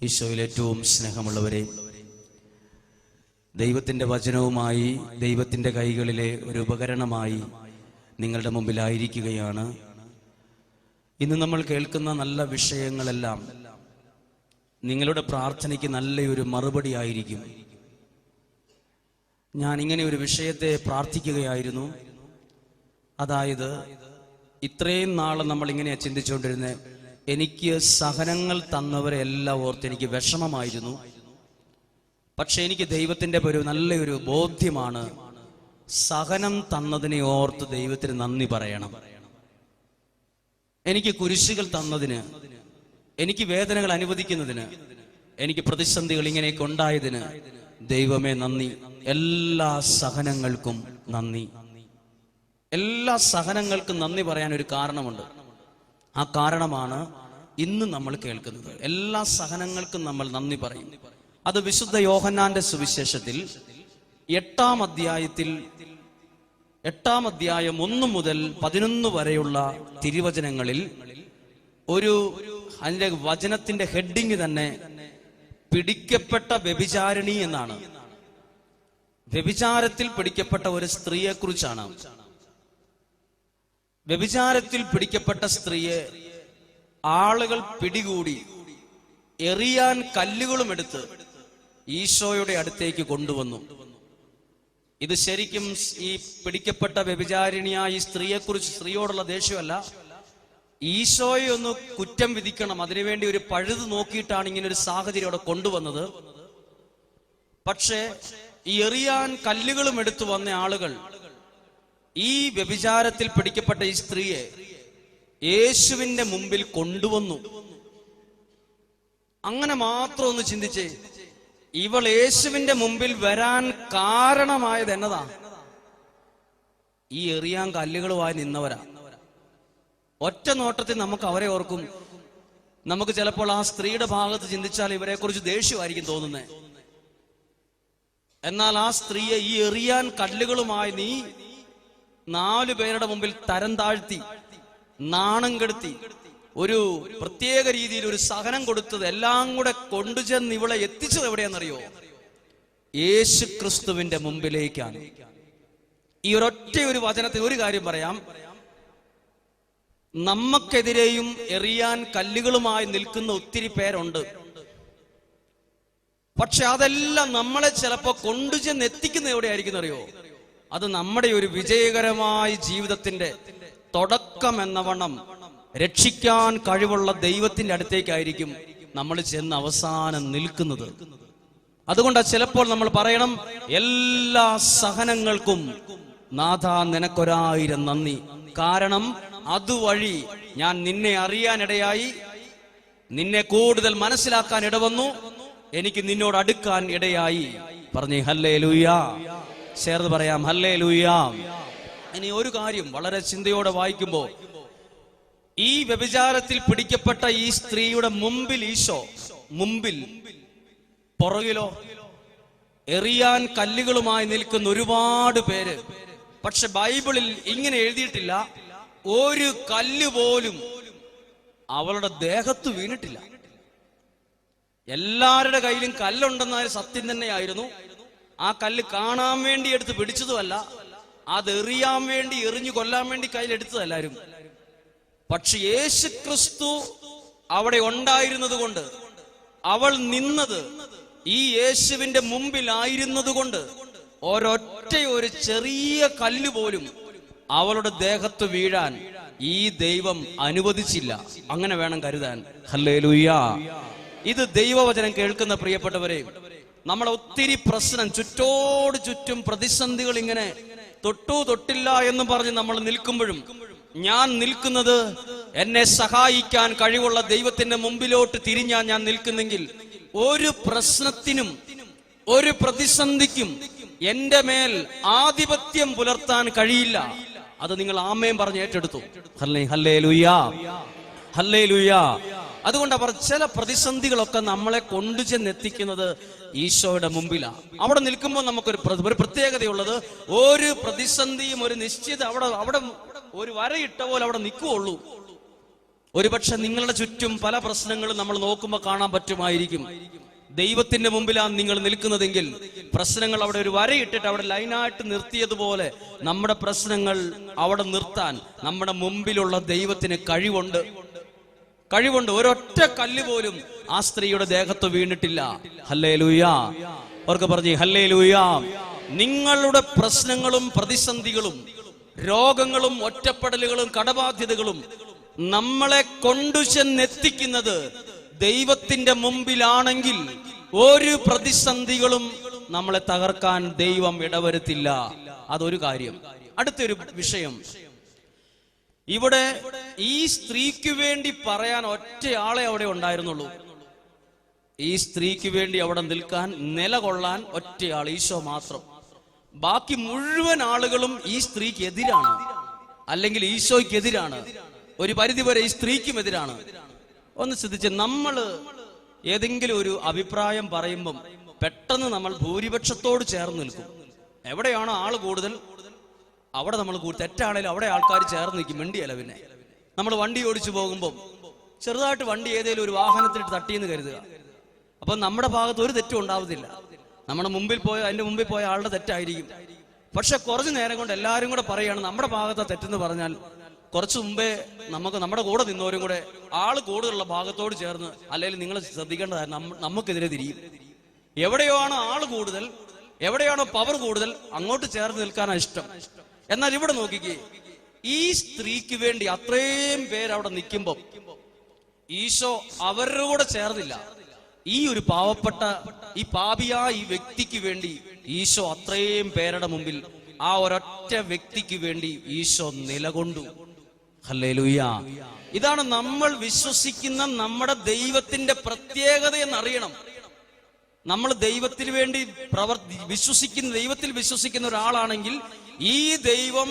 ഈശോയിൽ ഏറ്റവും സ്നേഹമുള്ളവരെ, ദൈവത്തിൻ്റെ വചനവുമായി ദൈവത്തിൻ്റെ കൈകളിലെ ഒരു ഉപകരണമായി നിങ്ങളുടെ മുമ്പിലായിരിക്കുകയാണ്. ഇന്ന് നമ്മൾ കേൾക്കുന്ന നല്ല വിഷയങ്ങളെല്ലാം നിങ്ങളുടെ പ്രാർത്ഥനയ്ക്ക് നല്ലൊരു മറുപടി ആയിരിക്കും. ഞാൻ ഇങ്ങനെ ഒരു വിഷയത്തെ പ്രാർത്ഥിക്കുകയായിരുന്നു. അതായത് ഇത്രയും നാളെ നമ്മൾ ഇങ്ങനെയാണ് ചിന്തിച്ചുകൊണ്ടിരുന്നത്, എനിക്ക് സഹനങ്ങൾ തന്നവരെ എല്ലാം ഓർത്ത് എനിക്ക് വിഷമമായിരുന്നു. പക്ഷെ എനിക്ക് ദൈവത്തിൻ്റെ ഒരു നല്ലൊരു ബോധ്യമാണ്, സഹനം തന്നതിനെ ഓർത്ത് ദൈവത്തിന് നന്ദി പറയണം. എനിക്ക് കുരിശുകൾ തന്നതിന്, എനിക്ക് വേദനകൾ അനുവദിക്കുന്നതിന്, എനിക്ക് പ്രതിസന്ധികൾ ഇങ്ങനെയൊക്കെ ഉണ്ടായതിന് ദൈവമേ നന്ദി. എല്ലാ സഹനങ്ങൾക്കും നന്ദി. എല്ലാ സഹനങ്ങൾക്കും നന്ദി പറയാൻ ഒരു കാരണമുണ്ട്. ആ കാരണമാണ് ഇന്ന് നമ്മൾ കേൾക്കുന്നത്. എല്ലാ സഹനങ്ങൾക്കും നമ്മൾ നന്ദി പറയും. അത് വിശുദ്ധ യോഹന്നാന്റെ സുവിശേഷത്തിൽ 8-ാം അധ്യായം 1 മുതൽ 11 വരെയുള്ള തിരുവചനങ്ങളിൽ അതിന്റെ വചനത്തിന്റെ ഹെഡിങ് തന്നെ പിടിക്കപ്പെട്ട വ്യഭിചാരിണി എന്നാണ്. വ്യഭിചാരത്തിൽ പിടിക്കപ്പെട്ട ഒരു സ്ത്രീയെ കുറിച്ചാണ്. വ്യഭിചാരത്തിൽ പിടിക്കപ്പെട്ട സ്ത്രീയെ ആളുകൾ പിടികൂടി എറിയാൻ കല്ലുകളും എടുത്ത് ഈശോയുടെ അടുത്തേക്ക് കൊണ്ടുവന്നു. ഇത് ശരിക്കും ഈ പിടിക്കപ്പെട്ട വ്യഭിചാരിണിയായ ഈ സ്ത്രീയോടുള്ള ദേഷ്യമല്ല, ഈശോയെ ഒന്ന് കുറ്റം വിധിക്കണം, അതിനുവേണ്ടി ഒരു പഴുത് നോക്കിയിട്ടാണ് ഇങ്ങനെ ഒരു സാഹചര്യം അവിടെ കൊണ്ടുവന്നത്. പക്ഷേ ഈ എറിയാൻ കല്ലുകളും എടുത്തു വന്ന ആളുകൾ ഈ വ്യഭിചാരത്തിൽ പിടിക്കപ്പെട്ട ഈ സ്ത്രീയെ യേശുവിന്റെ മുമ്പിൽ കൊണ്ടുവന്നു. അങ്ങനെ മാത്രം ഒന്ന് ചിന്തിച്ചേ, ഇവൾ യേശുവിന്റെ മുമ്പിൽ വരാൻ കാരണമായത് എന്നതാ? ഈ എറിയാൻ കല്ലുകളുമായി നിന്നവരാ. ഒറ്റ നോട്ടത്തിൽ നമുക്ക് അവരെ ഓർക്കും. നമുക്ക് ചിലപ്പോൾ ആ സ്ത്രീയുടെ ഭാഗത്ത് ചിന്തിച്ചാൽ ഇവരെ കുറിച്ച് ദേഷ്യമായിരിക്കും തോന്നുന്നത്. എന്നാൽ ആ സ്ത്രീയെ ഈ എറിയാൻ കല്ലുകളുമായി നീ 4 പേരുടെ മുമ്പിൽ തരം താഴ്ത്തി, നാണം കെടുത്തി, ഒരു പ്രത്യേക രീതിയിൽ ഒരു സഹനം കൊടുത്തത് എല്ലാം കൂടെ കൊണ്ടുചെന്ന് ഇവളെ എത്തിച്ചത് എവിടെയാണെന്നറിയോ? യേശു ക്രിസ്തുവിന്റെ മുമ്പിലേക്കാണ്. ഈ ഒരൊറ്റ ഒരു വചനത്തിൽ ഒരു കാര്യം പറയാം. നമുക്കെതിരെയും എറിയാൻ കല്ലുകളുമായി നിൽക്കുന്ന ഒത്തിരി പേരുണ്ട്. പക്ഷെ അതെല്ലാം നമ്മളെ ചിലപ്പോ കൊണ്ടുചെന്ന് എത്തിക്കുന്ന എവിടെയായിരിക്കും അറിയോ? അത് നമ്മുടെ ഒരു വിജയകരമായ ജീവിതത്തിന്റെ തുടക്കം എന്നവണ്ണം രക്ഷിക്കാൻ കഴിവുള്ള ദൈവത്തിന്റെ അടുത്തേക്കായിരിക്കും നമ്മൾ ചെന്ന് അവസാനം നിൽക്കുന്നത്. അതുകൊണ്ടാണ് ചിലപ്പോൾ നമ്മൾ പറയണം, എല്ലാ സഹനങ്ങൾക്കും നാഥ നിനക്കൊരായിരം നന്ദി. കാരണം അതുവഴി ഞാൻ നിന്നെ അറിയാനിടയായി, നിന്നെ കൂടുതൽ മനസ്സിലാക്കാൻ ഇടവന്നു, എനിക്ക് നിന്നോട് അടുക്കാൻ ഇടയായി. പറഞ്ഞേ ഹല്ലേലൂയാ. ചേർന്ന് പറയാം ഹല്ലേലൂയാ. ഇനി ഒരു കാര്യം വളരെ ചിന്തയോടെ വായിക്കുമ്പോൾ, ഈ വ്യഭിചാരത്തിൽ പിടിക്കപ്പെട്ട ഈ സ്ത്രീയുടെ മുമ്പിൽ ഈശോ, പുറകിലോ എറിയാൻ കല്ലുകളുമായി നിൽക്കുന്ന ഒരുപാട് പേര്. പക്ഷെ ബൈബിളിൽ ഇങ്ങനെ എഴുതിയിട്ടില്ല, ഒരു കല്ല് പോലും അവളുടെ ദേഹത്ത് വീണിട്ടില്ല. എല്ലാവരുടെ കയ്യിലും കല്ലുണ്ടെന്നായ സത്യം തന്നെയായിരുന്നു. ആ കല്ല് കാണാൻ വേണ്ടി എടുത്ത് പിടിച്ചതുമല്ല, അതെറിയാൻ വേണ്ടി, എറിഞ്ഞു കൊല്ലാൻ വേണ്ടി കയ്യിലെടുത്തതല്ലാരും. പക്ഷെ യേശു ക്രിസ്തു അവിടെ ഉണ്ടായിരുന്നത് കൊണ്ട്, അവൾ നിന്നത് ഈ യേശുവിന്റെ മുമ്പിലായിരുന്നത് കൊണ്ട്, ഒരു ചെറിയ കല്ല് പോലും അവളുടെ ദേഹത്ത് വീഴാൻ ഈ ദൈവം അനുവദിച്ചില്ല. അങ്ങനെ വേണം കരുതാൻ. ഹല്ലേലൂയാ. ഇത് ദൈവവചനം കേൾക്കുന്ന പ്രിയപ്പെട്ടവരെ, നമ്മളെ ഒത്തിരി പ്രശ്നം, ചുറ്റോട് ചുറ്റും പ്രതിസന്ധികൾ ഇങ്ങനെ തൊട്ടില്ല എന്ന് പറഞ്ഞ് നമ്മൾ നിൽക്കുമ്പോഴും, ഞാൻ നിൽക്കുന്നത് എന്നെ സഹായിക്കാൻ കഴിവുള്ള ദൈവത്തിന്റെ മുമ്പിലോട്ട് തിരിഞ്ഞാൽ ഞാൻ നിൽക്കുന്നെങ്കിൽ, ഒരു പ്രശ്നത്തിനും ഒരു പ്രതിസന്ധിക്കും എന്റെ മേൽ ആധിപത്യം പുലർത്താൻ കഴിയില്ല. അത് നിങ്ങൾ ആമേൻ പറഞ്ഞ് ഏറ്റെടുത്തു. ഹല്ലേലൂയാ, ഹല്ലേലൂയാ. അതുകൊണ്ട് അവർ ചില പ്രതിസന്ധികളൊക്കെ നമ്മളെ കൊണ്ടുചെന്നെത്തിക്കുന്നത് ഈശോയുടെ മുമ്പിലാണ്. അവിടെ നിൽക്കുമ്പോൾ നമുക്കൊരു പ്രത്യേകതയുള്ളത്, ഒരു പ്രതിസന്ധിയും ഒരു നിശ്ചിത അവിടെ ഒരു വരയിട്ട പോലെ അവിടെ നിൽക്കുകയുള്ളൂ. ഒരുപക്ഷെ നിങ്ങളുടെ ചുറ്റും പല പ്രശ്നങ്ങളും നമ്മൾ നോക്കുമ്പോൾ കാണാൻ പറ്റുമായിരിക്കും. ദൈവത്തിന്റെ മുമ്പിലാണ് നിങ്ങൾ നിൽക്കുന്നതെങ്കിൽ പ്രശ്നങ്ങൾ അവിടെ ഒരു വരയിട്ടിട്ട് അവിടെ ലൈനായിട്ട് നിർത്തിയതുപോലെ നമ്മുടെ പ്രശ്നങ്ങൾ അവിടെ നിർത്താൻ നമ്മുടെ മുമ്പിലുള്ള ദൈവത്തിന് കഴിവുണ്ട്. ഒരൊറ്റ കല്ല് പോലും ആ സ്ത്രീയുടെ ദേഹത്ത് വീണിട്ടില്ല. ഹല്ലേലൂയാ. അവർക്ക് പറഞ്ഞു ഹല്ലേലൂയാ. നിങ്ങളുടെ പ്രശ്നങ്ങളും പ്രതിസന്ധികളും രോഗങ്ങളും ഒറ്റപ്പെടലുകളും കടബാധ്യതകളും നമ്മളെ കൊണ്ടുചെന്നെത്തിക്കുന്നത് ദൈവത്തിന്റെ മുമ്പിലാണെങ്കിൽ ഒരു പ്രതിസന്ധികളും നമ്മളെ തകർക്കാൻ ദൈവം ഇടവരുത്തില്ല. അതൊരു കാര്യം. അടുത്തൊരു വിഷയം, ഇവിടെ ഈ സ്ത്രീക്ക് വേണ്ടി പറയാൻ ഒറ്റയാളെ അവിടെ ഉണ്ടായിരുന്നുള്ളൂ. ഈ സ്ത്രീക്ക് വേണ്ടി അവിടെ നിൽക്കാൻ, നിലകൊള്ളാൻ ഒറ്റയാൾ, ഈശോ മാത്രം. ബാക്കി മുഴുവൻ ആളുകളും ഈ സ്ത്രീക്ക് എതിരാണ്, അല്ലെങ്കിൽ ഈശോയ്ക്കെതിരാണ്. ഒരു പരിധിവരെ ഈ സ്ത്രീക്കും എതിരാണ്. ഒന്ന് ശ്രദ്ധിച്ച്, നമ്മള് ഏതെങ്കിലും ഒരു അഭിപ്രായം പറയുമ്പം പെട്ടെന്ന് നമ്മൾ ഭൂരിപക്ഷത്തോട് ചേർന്ന് നിൽക്കും. എവിടെയാണോ ആള് കൂടുതൽ അവിടെ നമ്മൾ തെറ്റാണേലും അവിടെ ആൾക്കാർ ചേർന്ന് നിൽക്കും, മിണ്ടിയല്ല. പിന്നെ നമ്മൾ വണ്ടി ഓടിച്ചു പോകുമ്പോൾ ചെറുതായിട്ട് വണ്ടി ഏതെങ്കിലും ഒരു വാഹനത്തിലിട്ട് തട്ടിയെന്ന് കരുതുക. അപ്പൊ നമ്മുടെ ഭാഗത്ത് ഒരു തെറ്റും ഉണ്ടാവത്തില്ല. നമ്മുടെ അതിന്റെ മുമ്പിൽ പോയ ആളുടെ തെറ്റായിരിക്കും. പക്ഷെ കുറച്ചു നേരം കൊണ്ട് എല്ലാവരും കൂടെ പറയുകയാണ് നമ്മുടെ ഭാഗത്തെ തെറ്റെന്ന് പറഞ്ഞാൽ കുറച്ചു മുമ്പേ നമ്മുടെ കൂടെ നിന്നവരും കൂടെ ആള് കൂടുതലുള്ള ഭാഗത്തോട് ചേർന്ന്, അല്ലെങ്കിൽ നിങ്ങൾ ശ്രദ്ധിക്കേണ്ടതായിരുന്നു, നമുക്കെതിരെ തിരിയും. എവിടെയാണോ ആള് കൂടുതൽ, എവിടെയാണോ പവർ കൂടുതൽ, അങ്ങോട്ട് ചേർന്ന് നിൽക്കാനാണ് ഇഷ്ടം. എന്നാൽ ഇവിടെ നോക്കിക്കേ, ഈ സ്ത്രീക്ക് വേണ്ടി അത്രയും പേരവിടെ നിൽക്കുമ്പോൾ ഈശോ അവരുടെ കൂടെ ചേർന്നില്ല. ഈ ഒരു പാവപ്പെട്ട, ഈ പാപിയായ ഈ വ്യക്തിക്ക് വേണ്ടി ഈശോ അത്രയും പേരുടെ മുമ്പിൽ ആ ഒരൊറ്റ വ്യക്തിക്ക് വേണ്ടി ഈശോ നിലകൊണ്ടു. ഹല്ലേലൂയ. ഇതാണ് നമ്മൾ വിശ്വസിക്കുന്ന നമ്മുടെ ദൈവത്തിന്റെ പ്രത്യേകത എന്നറിയണം. നമ്മൾ ദൈവത്തിന് വേണ്ടി ദൈവത്തിൽ വിശ്വസിക്കുന്ന ഒരാളാണെങ്കിൽ ഈ ദൈവം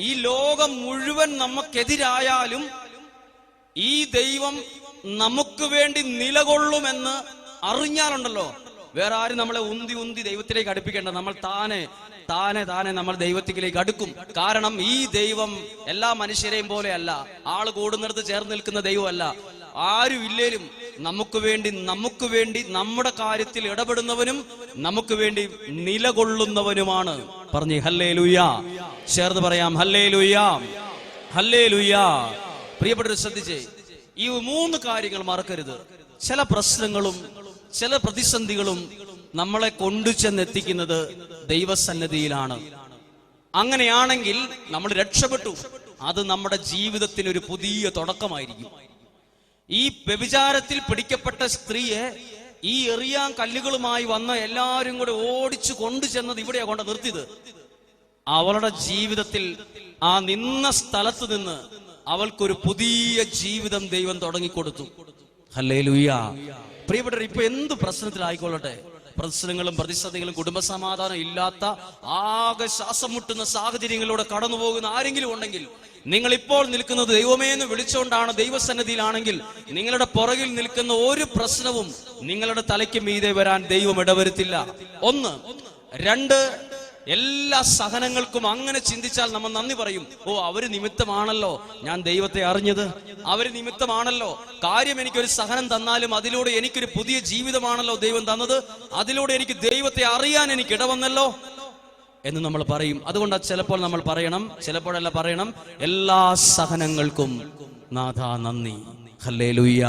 ഈ ലോകം മുഴുവൻ നമുക്കെതിരായാലും ഈ ദൈവം നമുക്ക് വേണ്ടി നിലകൊള്ളുമെന്ന് അറിഞ്ഞാലുണ്ടല്ലോ, വേറെ ആരും നമ്മളെ ഉന്തി ദൈവത്തിലേക്ക് അടുപ്പിക്കേണ്ട. നമ്മൾ താനെ നമ്മൾ ദൈവത്തിലേക്ക് അടുക്കും. കാരണം ഈ ദൈവം എല്ലാ മനുഷ്യരെയും പോലെയല്ല, ആള് കൂടുന്നിടത്ത് ചേർന്ന് നിൽക്കുന്ന ദൈവമല്ല. ആരും ഇല്ലേലും നമുക്ക് വേണ്ടി നമ്മുടെ കാര്യത്തിൽ ഇടപെടുന്നവനും നമുക്ക് വേണ്ടി നിലകൊള്ളുന്നവനുമാണ്. പറഞ്ഞു ഹല്ലേലൂയ. ചേർന്ന് പറയാം ഹല്ലേലൂയ, ഹല്ലേലൂയ. പ്രിയപ്പെട്ടവർ ശ്രദ്ധിച്ചേ, ഈ 3 കാര്യങ്ങൾ മറക്കരുത്. ചില പ്രശ്നങ്ങളും ചില പ്രതിസന്ധികളും നമ്മളെ കൊണ്ടുചെന്നെത്തിക്കുന്നത് ദൈവസന്നിധിയിലാണ്. അങ്ങനെയാണെങ്കിൽ നമ്മൾ രക്ഷപ്പെട്ടു. അത് നമ്മുടെ ജീവിതത്തിന് ഒരു പുതിയ തുടക്കമായിരിക്കും. ഈ വ്യഭിചാരത്തിൽ പിടിക്കപ്പെട്ട സ്ത്രീയെ ഈ എറിയാൻ കല്ലുകളുമായി വന്ന എല്ലാവരും കൂടെ ഓടിച്ചു കൊണ്ടുചെന്നത് ഇവിടെയാ കൊണ്ട് നിർത്തിയത്. അവളുടെ ജീവിതത്തിൽ ആ നിന്ന സ്ഥലത്ത് നിന്ന് അവൾക്കൊരു പുതിയ ജീവിതം ദൈവം തുടങ്ങിക്കൊടുത്തു. ഹല്ലേലൂയ. പ്രിയപ്പെട്ടവർ, ഇപ്പൊ എന്ത് പ്രശ്നത്തിലായിക്കൊള്ളട്ടെ, പ്രശ്നങ്ങളും പ്രതിസന്ധികളും കുടുംബസമാധാനം ഇല്ലാത്ത ആകെ ശ്വാസം മുട്ടുന്ന സാഹചര്യങ്ങളിലൂടെ കടന്നു പോകുന്ന ആരെങ്കിലും ഉണ്ടെങ്കിൽ, നിങ്ങൾ ഇപ്പോൾ നിൽക്കുന്നത് ദൈവമേ എന്ന് വിളിച്ചുകൊണ്ടാണ് ദൈവസന്നിധിയിലാണെങ്കിൽ, നിങ്ങളുടെ പുറകിൽ നിൽക്കുന്ന ഒരു പ്രശ്നവും നിങ്ങളുടെ തലയ്ക്ക് മീതെ വരാൻ ദൈവം ഇടവരുത്തില്ല. 1. 2, എല്ലാ സഹനങ്ങൾക്കും അങ്ങനെ ചിന്തിച്ചാൽ നമ്മൾ നന്ദി പറയും. അവര് നിമിത്തമാണല്ലോ ഞാൻ ദൈവത്തെ അറിഞ്ഞത്, അവര് നിമിത്തമാണല്ലോ കാര്യം എനിക്കൊരു സഹനം തന്നാലും അതിലൂടെ എനിക്കൊരു പുതിയ ജീവിതമാണല്ലോ ദൈവം തന്നത്, അതിലൂടെ എനിക്ക് ദൈവത്തെ അറിയാൻ എനിക്ക് ഇടവന്നല്ലോ എന്ന് നമ്മൾ പറയും. അതുകൊണ്ട് ചിലപ്പോൾ നമ്മൾ പറയണം, ചിലപ്പോഴല്ല പറയണം, എല്ലാ സഹനങ്ങൾക്കും നാഥ നന്ദി. ഹല്ലേലൂയ.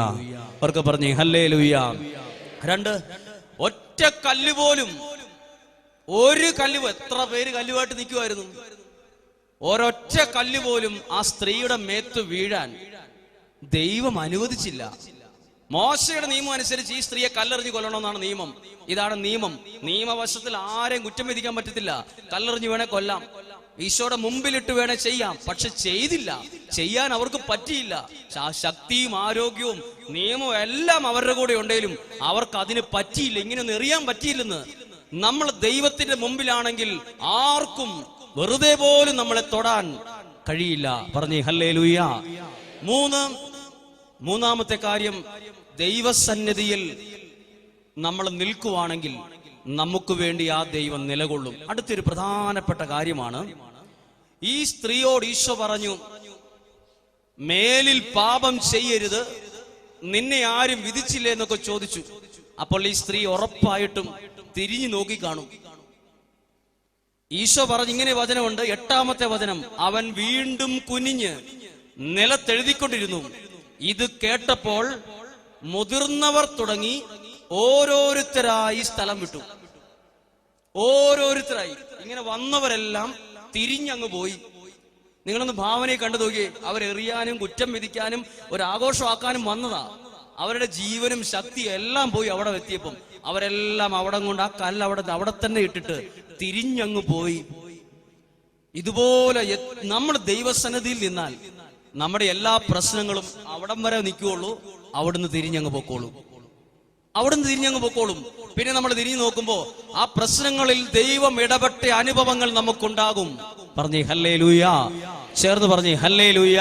അവർക്ക് പറഞ്ഞു ഹല്ലേലൂയ. 2, ഒറ്റ കല്ല് പോലും, ഒരു കല്ല്, എത്ര പേര് കല്ലുമായിട്ട് നിൽക്കുമായിരുന്നു, ഒരൊറ്റ കല്ല് പോലും ആ സ്ത്രീയുടെ മേത്ത് വീഴാൻ ദൈവം അനുവദിച്ചില്ല. മോശയുടെ നിയമം അനുസരിച്ച് ഈ സ്ത്രീയെ കല്ലെറിഞ്ഞ് കൊല്ലണമെന്നാണ് നിയമം. ഇതാണ് നിയമം. നിയമവശത്തിൽ ആരെയും കുറ്റം വിധിക്കാൻ പറ്റത്തില്ല. കല്ലെറിഞ്ഞ് വേണേ കൊല്ലാം, ഈശോയുടെ മുമ്പിലിട്ട് വേണേ ചെയ്യാം. പക്ഷെ ചെയ്തില്ല, ചെയ്യാൻ അവർക്ക് പറ്റിയില്ല. ശക്തിയും ആരോഗ്യവും നിയമവും എല്ലാം അവരുടെ കൂടെ ഉണ്ടെങ്കിലും അവർക്ക് അതിന് പറ്റിയില്ല. ഇങ്ങനെയൊന്നും എറിയാൻ പറ്റിയില്ലെന്ന്. നമ്മൾ ദൈവത്തിന്റെ മുമ്പിലാണെങ്കിൽ ആർക്കും വെറുതെ പോലും നമ്മളെ തൊടാൻ കഴിയില്ല. പറഞ്ഞേ ഹല്ലേലൂയ. 3, മൂന്നാമത്തെ കാര്യം, ദൈവസന്നിധിയിൽ നമ്മൾ നിൽക്കുവാണെങ്കിൽ നമുക്ക് വേണ്ടി ആ ദൈവം നിലകൊള്ളും. അടുത്തൊരു പ്രധാനപ്പെട്ട കാര്യമാണ്, ഈ സ്ത്രീയോട് ഈശോ പറഞ്ഞു, മേലിൽ പാപം ചെയ്യരുത്, നിന്നെ ആരും വിധിച്ചില്ലേ എന്നൊക്കെ ചോദിച്ചു. അപ്പോൾ ഈ സ്ത്രീ ഉറപ്പായിട്ടും തിരിഞ്ഞു നോക്കി കാണും. ഈശോ പറഞ്ഞ ഇങ്ങനെ വചനമുണ്ട്, 8-ാമത്തെ വചനം, അവൻ വീണ്ടും കുനിഞ്ഞ് നിലത്തെഴുതിക്കൊണ്ടിരുന്നു. ഇത് കേട്ടപ്പോൾ മുതിർന്നവർ തുടങ്ങി ഓരോരുത്തരായി സ്ഥലം വിട്ടു. ഓരോരുത്തരായി ഇങ്ങനെ വന്നവരെല്ലാം തിരിഞ്ഞങ്ങ് പോയി. നിങ്ങളൊന്ന് ഭാവനയെ കണ്ടു നോക്കിയേ. അവരെറിയാനും കുറ്റം വിധിക്കാനും ഒരാഘോഷമാക്കാനും വന്നതാ. അവരുടെ ജീവനും ശക്തിയും എല്ലാം പോയി. അവിടെ എത്തിയപ്പം അവരെല്ലാം അവിടെ കൊണ്ട് ആ കല്ല് അവിടെ തന്നെ ഇട്ടിട്ട് തിരിഞ്ഞങ്ങ് പോയി. ഇതുപോലെ നമ്മൾ ദൈവസന്നിധിയിൽ നിന്നാൽ നമ്മുടെ എല്ലാ പ്രശ്നങ്ങളും അവിടം വരെ നിൽക്കുകയുള്ളൂ. അവിടുന്ന് തിരിഞ്ഞങ്ങ് പൊക്കോളും. അവിടുന്ന് തിരിഞ്ഞങ്ങ് പൊക്കോളും. പിന്നെ നമ്മൾ തിരിഞ്ഞു നോക്കുമ്പോ ആ പ്രശ്നങ്ങളിൽ ദൈവം ഇടപെട്ട അനുഭവങ്ങൾ നമുക്കുണ്ടാകും. പറഞ്ഞേ ഹല്ലേലൂയ. ചേർന്ന് പറഞ്ഞേ ഹല്ലേലൂയ.